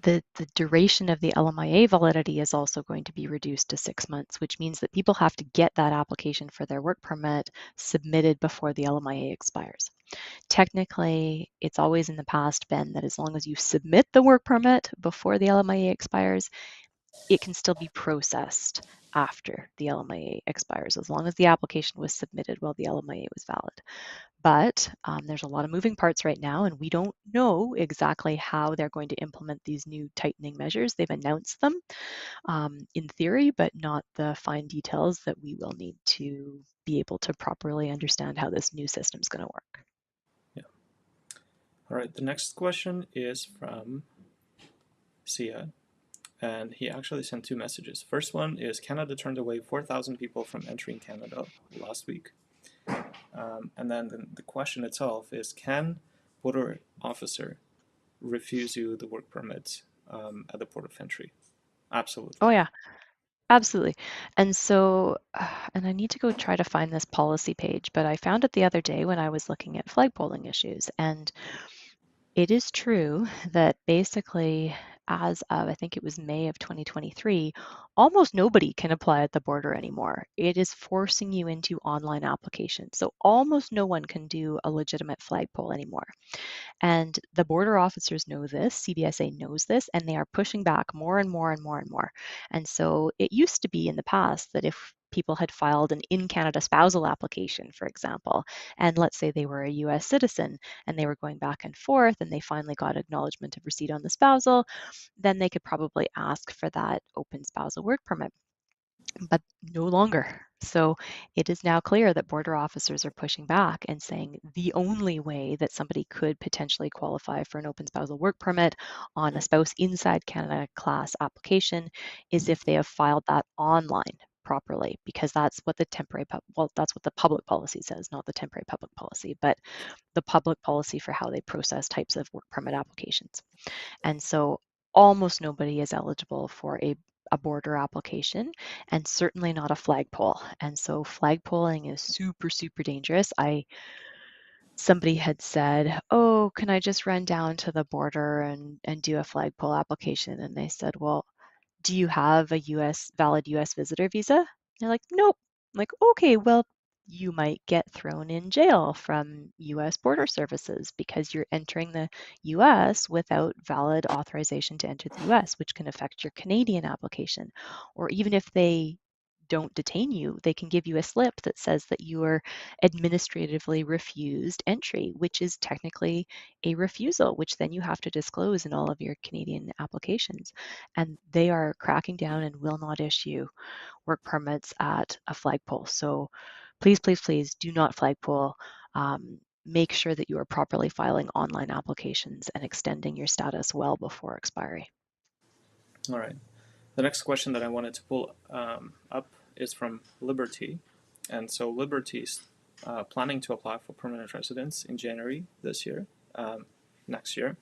the duration of the LMIA validity is also going to be reduced to 6 months, which means that people have to get that application for their work permit submitted before the LMIA expires. Technically, it's always in the past been that as long as you submit the work permit before the LMIA expires, it can still be processed after the LMIA expires, as long as the application was submitted while the LMIA was valid. But there's a lot of moving parts right now, and we don't know exactly how they're going to implement these new tightening measures. They've announced them in theory, but not the fine details that we will need to be able to properly understand how this new system is going to work. Yeah. All right, the next question is from Sia, and he actually sent 2 messages. First one is Canada turned away 4,000 people from entering Canada last week. And then the question itself is, can border officer refuse you the work permit at the port of entry? Absolutely. Oh yeah, absolutely. And so, and I need to go try to find this policy page, but I found it the other day when I was looking at flagpoling issues. And it is true that basically, as of I think it was May of 2023, almost nobody can apply at the border anymore. It is forcing you into online applications. So almost no one can do a legitimate flagpole anymore. And the border officers know this, CBSA knows this, and they are pushing back more and more and more and more. And so it used to be in the past that if people had filed an in-Canada spousal application, for example, and let's say they were a US citizen and they were going back and forth and they finally got acknowledgement of receipt on the spousal, then they could probably ask for that open spousal work permit. But no longer. So it is now clear that border officers are pushing back and saying the only way that somebody could potentially qualify for an open spousal work permit on a spouse inside Canada class application is if they have filed that online properly, because that's what the that's what the public policy says, not the temporary public policy, but the public policy for how they process types of work permit applications. And so almost nobody is eligible for a border application, and certainly not a flagpole. And so flagpoling is super, super dangerous. Somebody had said, oh, can I just run down to the border and do a flagpole application? And they said, well, do you have a valid US visitor visa? They're like, nope. I'm like, okay, well, you might get thrown in jail from US Border Services because you're entering the US without valid authorization to enter the US, which can affect your Canadian application. Or even if they don't detain you. They can give you a slip that says that you are administratively refused entry, which is technically a refusal, which then you have to disclose in all of your Canadian applications. And they are cracking down and will not issue work permits at a flagpole. So please, please, please do not flagpole. Make sure that you are properly filing online applications and extending your status well before expiry. All right. The next question that I wanted to pull up is from Liberty. And so Liberty is planning to apply for permanent residence in January this year, next year.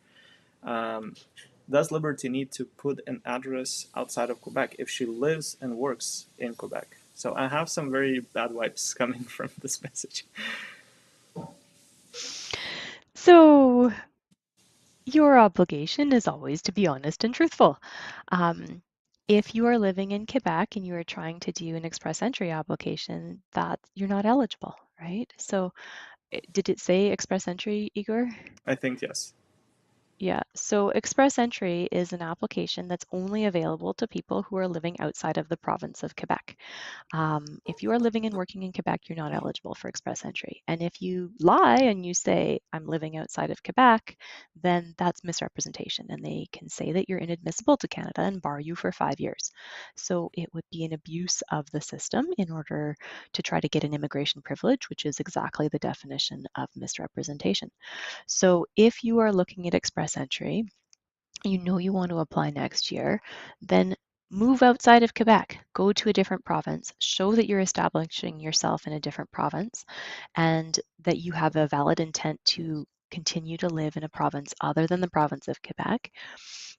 Does Liberty need to put an address outside of Quebec if she lives and works in Quebec? So I have some very bad vibes coming from this message. So your obligation is always to be honest and truthful. If you are living in Quebec and you are trying to do an express entry application, that you're not eligible, right? So did it say express entry, Igor? I think yes. Yeah, so express entry is an application that's only available to people who are living outside of the province of Quebec. If you are living and working in Quebec, you're not eligible for express entry. And if you lie and you say, I'm living outside of Quebec, then that's misrepresentation. And they can say that you're inadmissible to Canada and bar you for 5 years. So it would be an abuse of the system in order to try to get an immigration privilege, which is exactly the definition of misrepresentation. So if you are looking at express entry, you know you want to apply next year, then move outside of Quebec, go to a different province, show that you're establishing yourself in a different province and that you have a valid intent to continue to live in a province other than the province of Quebec.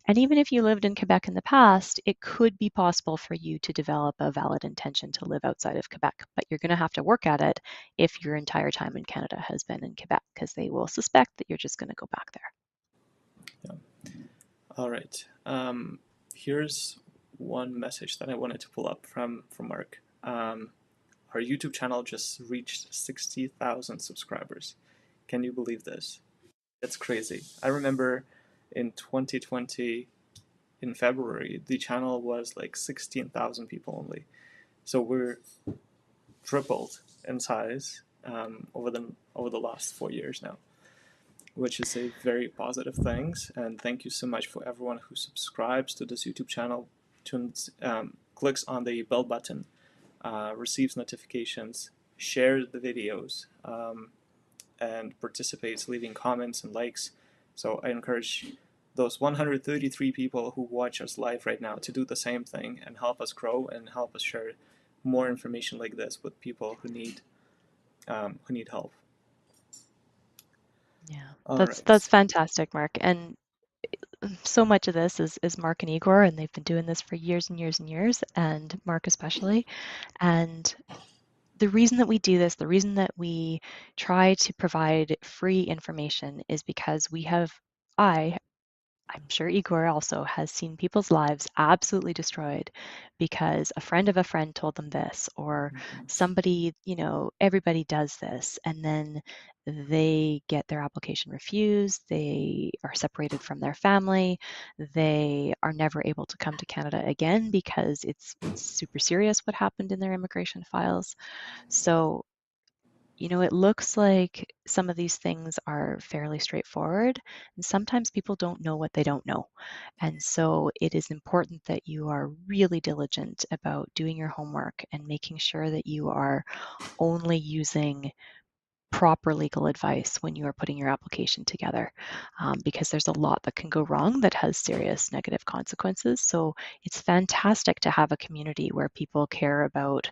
And even if you lived in Quebec in the past, it could be possible for you to develop a valid intention to live outside of Quebec, but you're going to have to work at it if your entire time in Canada has been in Quebec, because they will suspect that you're just going to go back there. Yeah. All right. Here's one message that I wanted to pull up from Mark. Our YouTube channel just reached 60,000 subscribers. Can you believe this? It's crazy. I remember in 2020, in February, the channel was like 16,000 people only. So we're tripled in size over the last 4 years now, which is a very positive thing. And thank you so much for everyone who subscribes to this YouTube channel, clicks on the bell button, receives notifications, shares the videos, and participates, leaving comments and likes. So I encourage those 133 people who watch us live right now to do the same thing and help us grow and help us share more information like this with people who need help. Yeah, that's fantastic, Mark. And so much of this is Mark and Igor, and they've been doing this for years and years and years, and Mark especially. And the reason that we do this, the reason that we try to provide free information is because I'm sure Igor also has seen people's lives absolutely destroyed because a friend of a friend told them this, or somebody, everybody does this, and then they get their application refused, they are separated from their family, they are never able to come to Canada again because it's super serious what happened in their immigration files. So it looks like some of these things are fairly straightforward, and sometimes people don't know what they don't know. And so it is important that you are really diligent about doing your homework and making sure that you are only using proper legal advice when you are putting your application together, because there's a lot that can go wrong that has serious negative consequences. So it's fantastic to have a community where people care about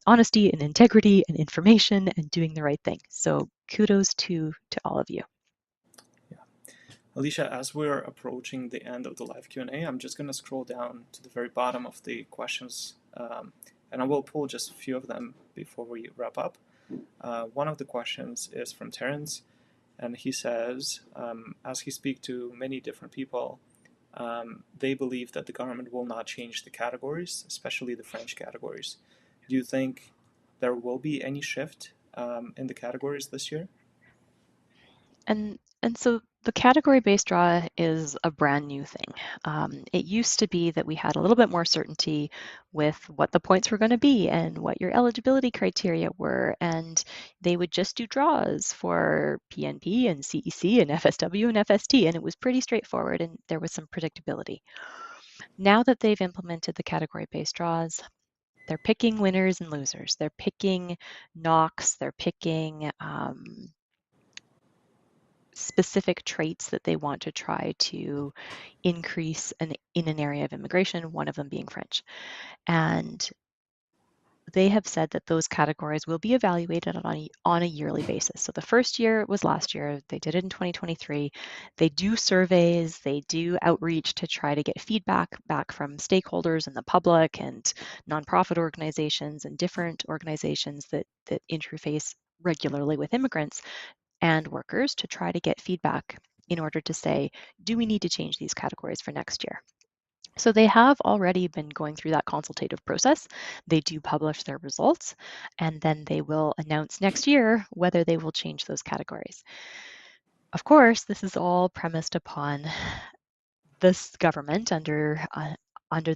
honesty and integrity and information and doing the right thing. So kudos to all of you. Yeah. Alicia, as we're approaching the end of the live Q&A, I'm just going to scroll down to the very bottom of the questions, and I will pull just a few of them before we wrap up. One of the questions is from Terence, and he says, as he speaks to many different people, they believe that the government will not change the categories, especially the French categories. Do you think there will be any shift in the categories this year? And And so the category-based draw is a brand new thing. It used to be that we had a little bit more certainty with what the points were going to be and what your eligibility criteria were, and they would just do draws for PNP and CEC and FSW and FST, and it was pretty straightforward and there was some predictability. Now that they've implemented the category-based draws, they're picking winners and losers. They're picking knocks, they're picking specific traits that they want to try to increase in an area of immigration, one of them being French. And they have said that those categories will be evaluated on a yearly basis. So the first year was last year, they did it in 2023. They do surveys, they do outreach to try to get feedback back from stakeholders and the public and nonprofit organizations and different organizations that interface regularly with immigrants and workers to try to get feedback in order to say, do we need to change these categories for next year? So they have already been going through that consultative process. They do publish their results, and then they will announce next year whether they will change those categories. Of course, this is all premised upon this government under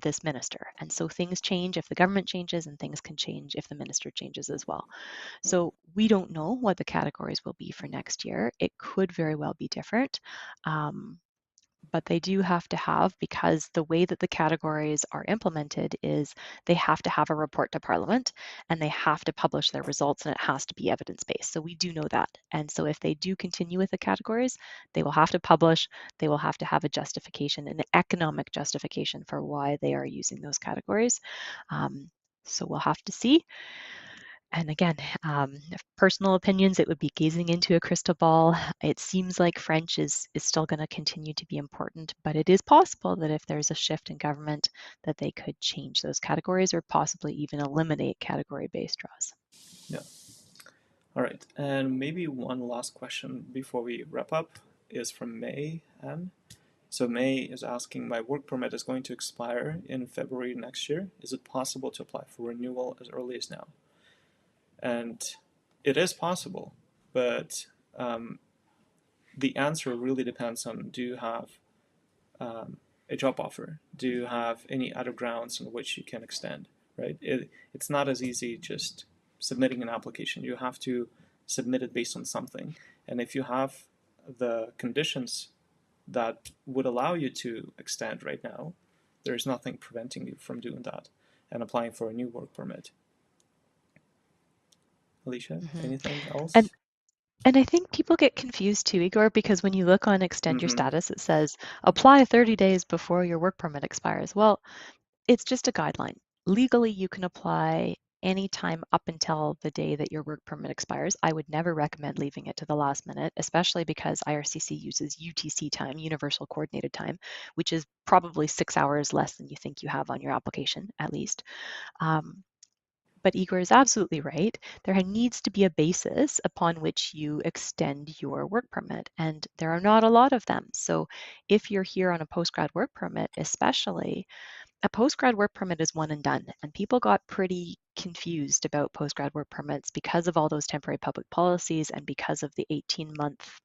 this minister. And so things change if the government changes, and things can change if the minister changes as well. So we don't know what the categories will be for next year. It could very well be different. But they do have to have, because the way that the categories are implemented is they have to have a report to Parliament and they have to publish their results, and it has to be evidence-based. So we do know that. And so if they do continue with the categories, they will have to publish, they will have to have a justification, an economic justification for why they are using those categories. So we'll have to see. And again, personal opinions, it would be gazing into a crystal ball. It seems like French is still going to continue to be important, but it is possible that if there's a shift in government, that they could change those categories or possibly even eliminate category-based draws. Yeah. All right. And maybe one last question before we wrap up is from May M. So May is asking, my work permit is going to expire in February next year. Is it possible to apply for renewal as early as now? And it is possible, but the answer really depends on, do you have a job offer? Do you have any other grounds on which you can extend, right? It's not as easy just submitting an application. You have to submit it based on something. And if you have the conditions that would allow you to extend right now, there's nothing preventing you from doing that and applying for a new work permit. Alicia, anything else? And I think people get confused too, Igor, because when you look on Extend Your Status, it says apply 30 days before your work permit expires. Well, it's just a guideline. Legally, you can apply anytime up until the day that your work permit expires. I would never recommend leaving it to the last minute, especially because IRCC uses UTC time, Universal Coordinated Time, which is probably 6 hours less than you think you have on your application, at least. But Igor is absolutely right. There needs to be a basis upon which you extend your work permit, and there are not a lot of them. So if you're here on a postgrad work permit, especially, a postgrad work permit is one and done. And people got pretty confused about postgrad work permits because of all those temporary public policies and because of the 18-month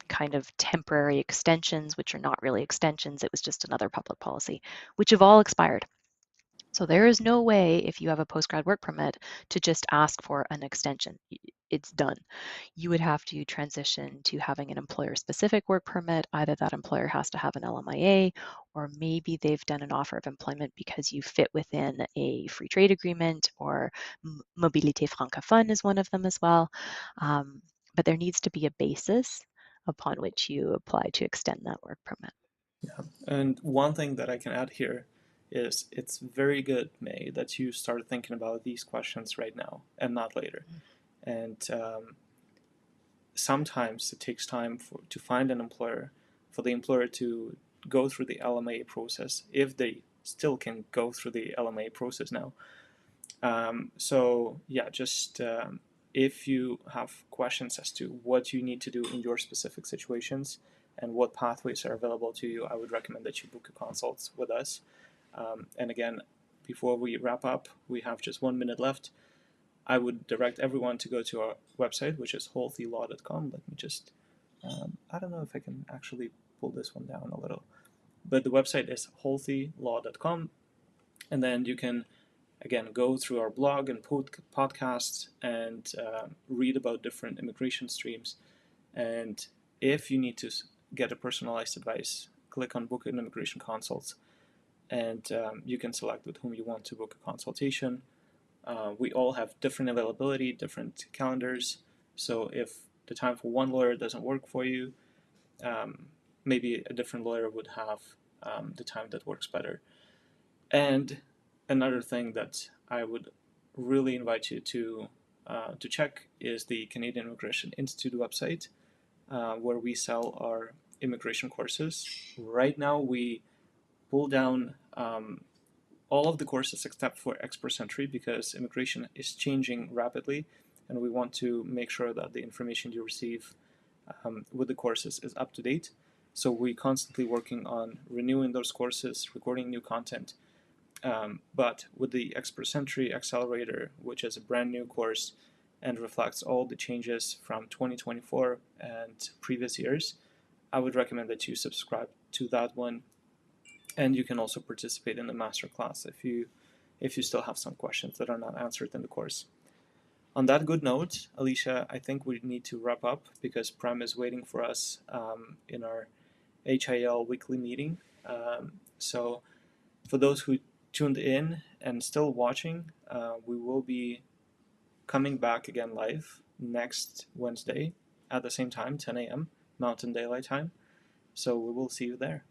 kind of temporary extensions, which are not really extensions. It was just another public policy, which have all expired. So there is no way, if you have a postgrad work permit, to just ask for an extension. It's done. You would have to transition to having an employer-specific work permit. Either that employer has to have an LMIA, or maybe they've done an offer of employment because you fit within a free trade agreement, or Mobilité Francophone is one of them as well. But there needs to be a basis upon which you apply to extend that work permit. Yeah, and one thing that I can add here is it's very good, May, that you started thinking about these questions right now and not later. And sometimes it takes time to find an employer, for the employer to go through the LMIA process, if they still can go through the LMIA process now. So yeah, just if you have questions as to what you need to do in your specific situations and what pathways are available to you, I would recommend that you book a consult with us. And again, before we wrap up, we have just 1 minute left. I would direct everyone to go to our website, which is holthelaw.com. Let me just I don't know if I can actually pull this one down a little, but the website is holthelaw.com, and then you can again go through our blog and podcasts and read about different immigration streams. And if you need to get a personalized advice, click on book an immigration consult, and you can select with whom you want to book a consultation. We all have different availability, different calendars, so if the time for one lawyer doesn't work for you, maybe a different lawyer would have the time that works better. And another thing that I would really invite you to check is the Canadian Immigration Institute website, where we sell our immigration courses. Right now, we pull down all of the courses except for Expert Entry because immigration is changing rapidly, and we want to make sure that the information you receive with the courses is up to date. So we're constantly working on renewing those courses, recording new content. But with the Expert Entry Accelerator, which is a brand new course and reflects all the changes from 2024 and previous years, I would recommend that you subscribe to that one. And you can also participate in the masterclass if you still have some questions that are not answered in the course. On that good note, Alicia, I think we need to wrap up because Prem is waiting for us in our HIL weekly meeting. So for those who tuned in and still watching, we will be coming back again live next Wednesday at the same time, 10 a.m. Mountain Daylight Time. So we will see you there.